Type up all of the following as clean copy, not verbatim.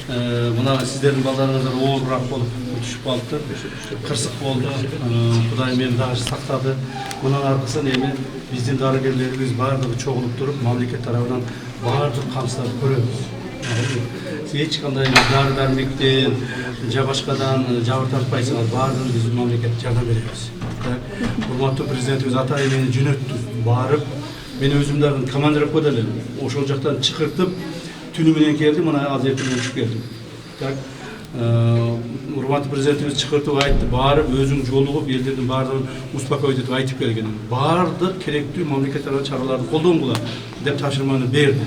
Мына сіздердің балдарыңыздар оғырақ болып түшіп қалыпты, қырсық болды. Құдай мені даже сақтады. Мұның арқасын емен біздің дарыгерлеріміз барлығы чоғылып тұрып, мемлекет тарапынан барлық қамсыздарды көреміз. Ешқандай дәрі-дәрмектен, башқадан жабыр тартпайсыңыз, барлығын біз мемлекет жардам береміз. Құрметті президентіміз Атай мені жөнөттү, барып, мен өзімдердің командир көдәлем. Ошол жақтан чықыртып, түніменен келдім, мына азертімнен ұшып келдім. Құрметті президентіміз чықыртып айтты, барып, өзің жолығып, елдердің барлығын успокойтып айтып келген. Барлық керекті мемлекеттік шараларды қолдауын бұлар деп тапсырманы берді.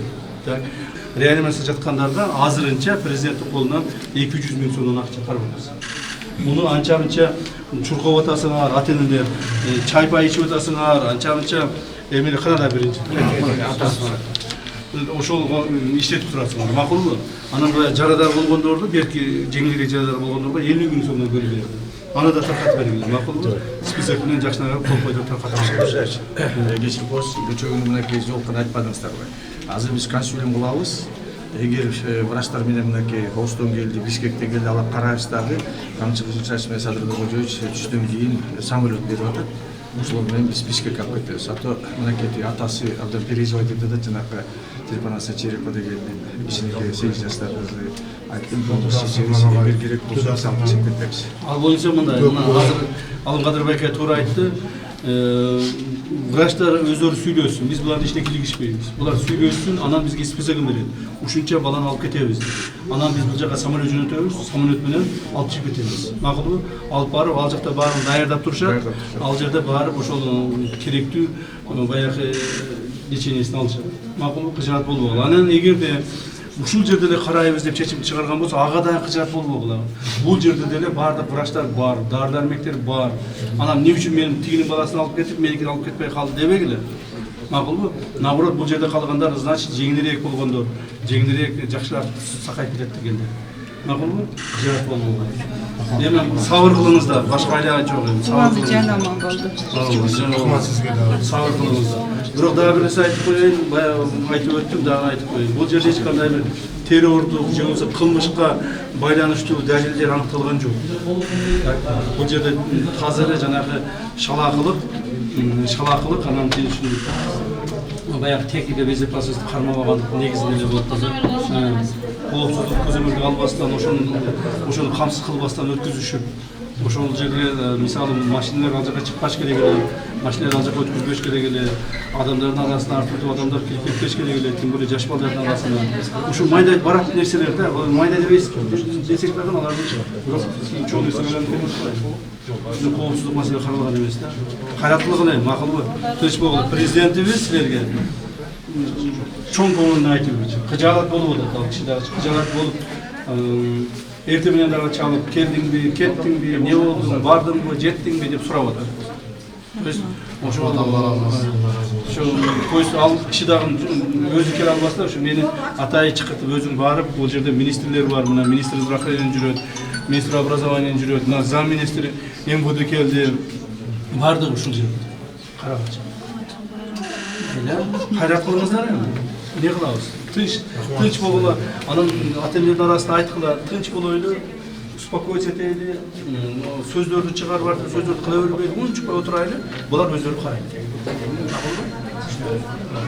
Реанимация жатқандарға азырынша президенттің қолынан 200 000 сомнан ақша қарбамыз. Мұны анша-мынша чурқап отасыңар, ата-енелер, чай-пай ішіп отасыңар, анша-мынша эмне кана биринчи ошол иштетип турасыңар, макулбу? Анан жарадар болгондорду, берки жеңилирээк жарадар болгондорго 50 000 сомдон бөлүп берет. Аны да таркатып бергиле, макулбу? Список менен жакшыраак кол койдуп таркатып. Кечки пост көчөгүнүн мынакей жолкун айтпадыңыздарбы? Азыр биз консилиум кылабыз. Эгер врачтар менен мынакей Остон келди, Бишкектен келди, алып карайбыз дагы. Камчы Кызылчашев менен Садыр Кожоевич түштөн кийин самолет берип атат. Ошол менен биз Бишкекке алып кетебиз. Ато мынакей атасы абдан переживать этти да, жанагы Телепанаса Черепа деген кичинекей 8 жаштагы кызы айттым, бир керек болсо салып чыгып кетебиз. Ал боюнча мындай, азыр Алым Кадырбек туура айтты. Врачтар өздөрү сүйлөсүн, биз булардын ичине киргизбейбиз. Булар сүйлөсүн, анан бизге списогун берет. Ушунча баланы алып кетебиз. Анан биз бул жака самолет жөнөтөбүз, самолет менен алып чыгып кетебиз. Макулбу? Алып барып, ал жакта баарын даярдап турушат. Ал жерде барып ошол керектүү баягы лечениесин алышат. Макулбу? Кыжаат болбогула. Анан эгерде ушул жерде эле карайбыз деп чечим чыгарган болсо, ага да кыжаат болбогула. Бул жерде деле бардык врачтар бар, дары-дармектер бар. Анан эмне үчүн менин тигинин баласын алып кетип, меникин алып кетпей калды дебегиле. Макулбу? Наоборот, бул жерде калгандар, значит, жеңилирээк болгондор, жеңилирээк жакшыраак сакайып кетет дегендер. Макулбу? Кыжаат болбогула. Эми сабыр кылыңыздар, башка айлаган жок. Сабыр жана аман болду. Рахмат сизге да. Сабыр кылыңыздар. Бирок дагы бир нерсе айтып коеюн, баягы айтып өттүм, дагы айтып коеюн. Бул жерде эч кандай бир террордук же болбосо кылмышка байланыштуу далилдер аныкталган жок. Бул жерде таза эле жанагы шалаакылык, анан баягы техника безопасности кармабагандык негизинде эле болуп таза. Коопсуздук көзөмөлгө албастан, ошону камсыз кылбастан өткүзүшүп, ошол жерге мисалы машиналар ал жака чыкпаш керек эле, машиналар ал жака өткүзбөш керек эле, адамдардын арасына артыртып адамдар кирип кетпеш керек эле, тим более жаш балдардын арасына. Ушул майда барак нерселер да, майда дебейсизби? Десек дагы алардын чоң нерсе менен коопсуздук маселе каралган эмес да. Кайраттуулук эле, макулбу? Тынч болгула. Президентибиз силерге чоң көңүлүн айтып жүрчү. Кыжаалат болуп атат, ал киши дагы кыжаалат болуп, эртең менен дагы чалып, келдиңби, кеттиңби, эмне болду, бардыңбы, жеттиңби деп сурап атат. То есть ошол ал киши дагы өзү келе албастан, ушу мени Атай чакыртып өзүң барып, бул жерде министрлер бар, мына министр здравоохранения жүрөт, министр образования жүрөт, мына зам министри МВД келди. Бардыгы ушул жерде. Карагачы. Кайрат кылыңыздар эми. Не кылабыз? Тынч болгула. Анан ата-энелердин арасында айткыла, тынч болойлу, успокоить этели, сөздөрдү чыгарып артып, сөздөрдү кыла бербейли, унчукпай отурайлы. Булар өздөрү карайт.